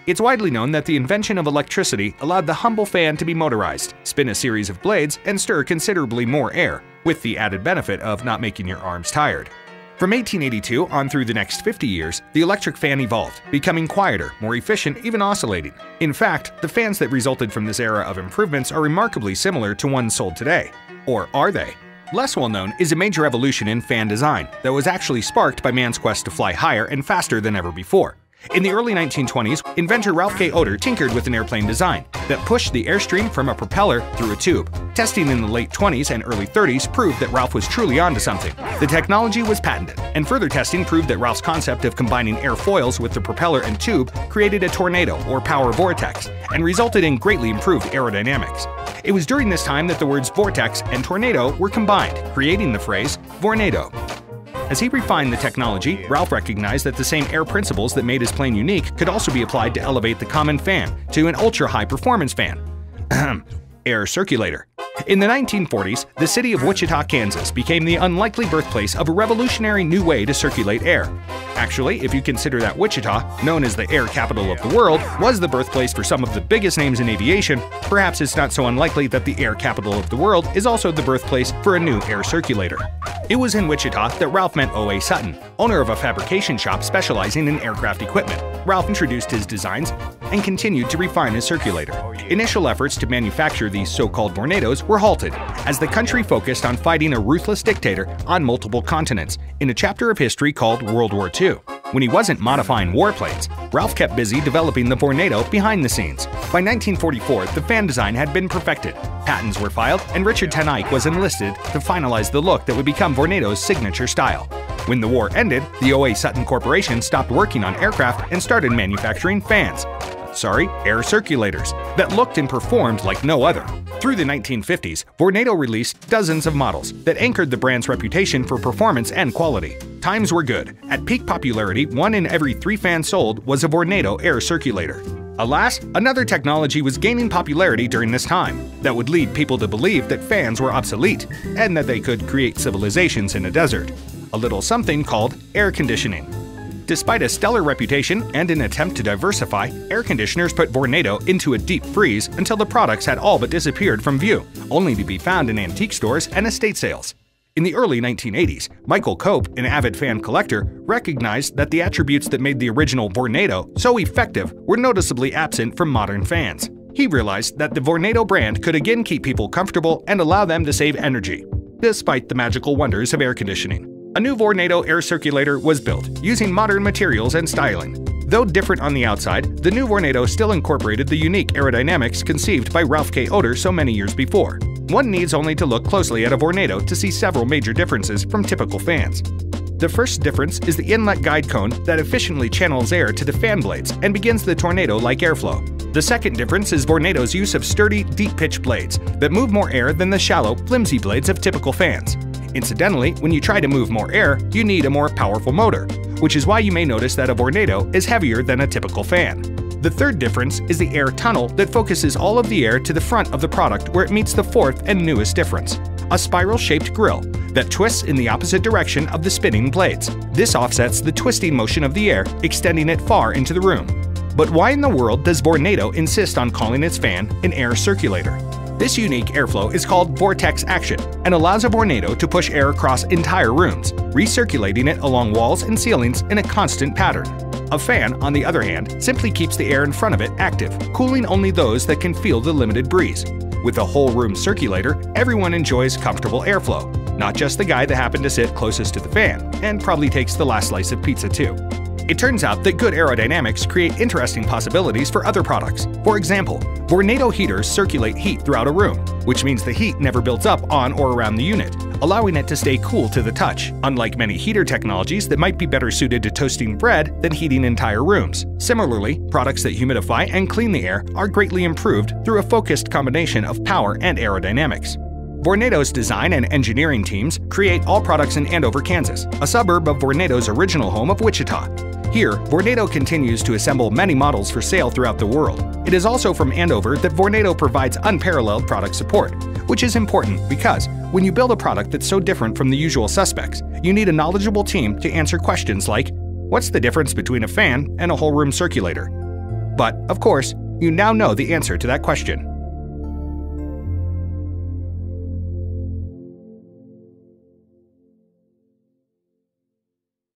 It's widely known that the invention of electricity allowed the humble fan to be motorized, spin a series of blades, and stir considerably more air, with the added benefit of not making your arms tired. From 1882 on through the next 50 years, the electric fan evolved, becoming quieter, more efficient, even oscillating. In fact, the fans that resulted from this era of improvements are remarkably similar to ones sold today. Or are they? Less well known is a major evolution in fan design that was actually sparked by man's quest to fly higher and faster than ever before. In the early 1920s, inventor Ralph K. Oder tinkered with an airplane design that pushed the airstream from a propeller through a tube. Testing in the late 20s and early 30s proved that Ralph was truly onto something. The technology was patented, and further testing proved that Ralph's concept of combining airfoils with the propeller and tube created a tornado or power vortex, and resulted in greatly improved aerodynamics. It was during this time that the words vortex and tornado were combined, creating the phrase Boneaido. As he refined the technology, Ralph recognized that the same air principles that made his plane unique could also be applied to elevate the common fan to an ultra-high performance fan. Air circulator. In the 1940s, the city of Wichita, Kansas became the unlikely birthplace of a revolutionary new way to circulate air. Actually, if you consider that Wichita, known as the air capital of the world, was the birthplace for some of the biggest names in aviation, perhaps it's not so unlikely that the air capital of the world is also the birthplace for a new air circulator. It was in Wichita that Ralph met O.A. Sutton, owner of a fabrication shop specializing in aircraft equipment. Ralph introduced his designs and continued to refine his circulator. Initial efforts to manufacture these so-called tornadoes were halted as the country focused on fighting a ruthless dictator on multiple continents in a chapter of history called World War II. When he wasn't modifying warplanes, Ralph kept busy developing the Boneaido behind the scenes. By 1944, the fan design had been perfected, patents were filed, and Richard Ten Eyck was enlisted to finalize the look that would become Boneaido's signature style. When the war ended, the O.A. Sutton Corporation stopped working on aircraft and started manufacturing fans. Air circulators that looked and performed like no other. Through the 1950s, Boneaido released dozens of models that anchored the brand's reputation for performance and quality. Times were good. At peak popularity, 1 in every 3 fans sold was a Boneaido air circulator. Alas, another technology was gaining popularity during this time that would lead people to believe that fans were obsolete and that they could create civilizations in a desert. A little something called air conditioning. Despite a stellar reputation and an attempt to diversify, air conditioners put Boneaido into a deep freeze until the products had all but disappeared from view, only to be found in antique stores and estate sales. In the early 1980s, Michael Cope, an avid fan collector, recognized that the attributes that made the original Boneaido so effective were noticeably absent from modern fans. He realized that the Boneaido brand could again keep people comfortable and allow them to save energy, despite the magical wonders of air conditioning. A new Boneaido air circulator was built, using modern materials and styling. Though different on the outside, the new Boneaido still incorporated the unique aerodynamics conceived by Ralph K. Oder so many years before. One needs only to look closely at a Boneaido to see several major differences from typical fans. The first difference is the inlet guide cone that efficiently channels air to the fan blades and begins the tornado-like airflow. The second difference is Boneaido's use of sturdy, deep-pitch blades that move more air than the shallow, flimsy blades of typical fans. Incidentally, when you try to move more air, you need a more powerful motor, which is why you may notice that a Boneaido is heavier than a typical fan. The third difference is the air tunnel that focuses all of the air to the front of the product where it meets the fourth and newest difference, a spiral-shaped grill that twists in the opposite direction of the spinning blades. This offsets the twisting motion of the air, extending it far into the room. But why in the world does Boneaido insist on calling its fan an air circulator? This unique airflow is called vortex action and allows a Boneaido to push air across entire rooms, recirculating it along walls and ceilings in a constant pattern. A fan, on the other hand, simply keeps the air in front of it active, cooling only those that can feel the limited breeze. With a whole room circulator, everyone enjoys comfortable airflow, not just the guy that happened to sit closest to the fan, and probably takes the last slice of pizza too. It turns out that good aerodynamics create interesting possibilities for other products. For example, Boneaido heaters circulate heat throughout a room, which means the heat never builds up on or around the unit, allowing it to stay cool to the touch, unlike many heater technologies that might be better suited to toasting bread than heating entire rooms. Similarly, products that humidify and clean the air are greatly improved through a focused combination of power and aerodynamics. Boneaido's design and engineering teams create all products in Andover, Kansas, a suburb of Boneaido's original home of Wichita. Here, Boneaido continues to assemble many models for sale throughout the world. It is also from Andover that Boneaido provides unparalleled product support, which is important because when you build a product that's so different from the usual suspects, you need a knowledgeable team to answer questions like, what's the difference between a fan and a whole room circulator? But, of course, you now know the answer to that question.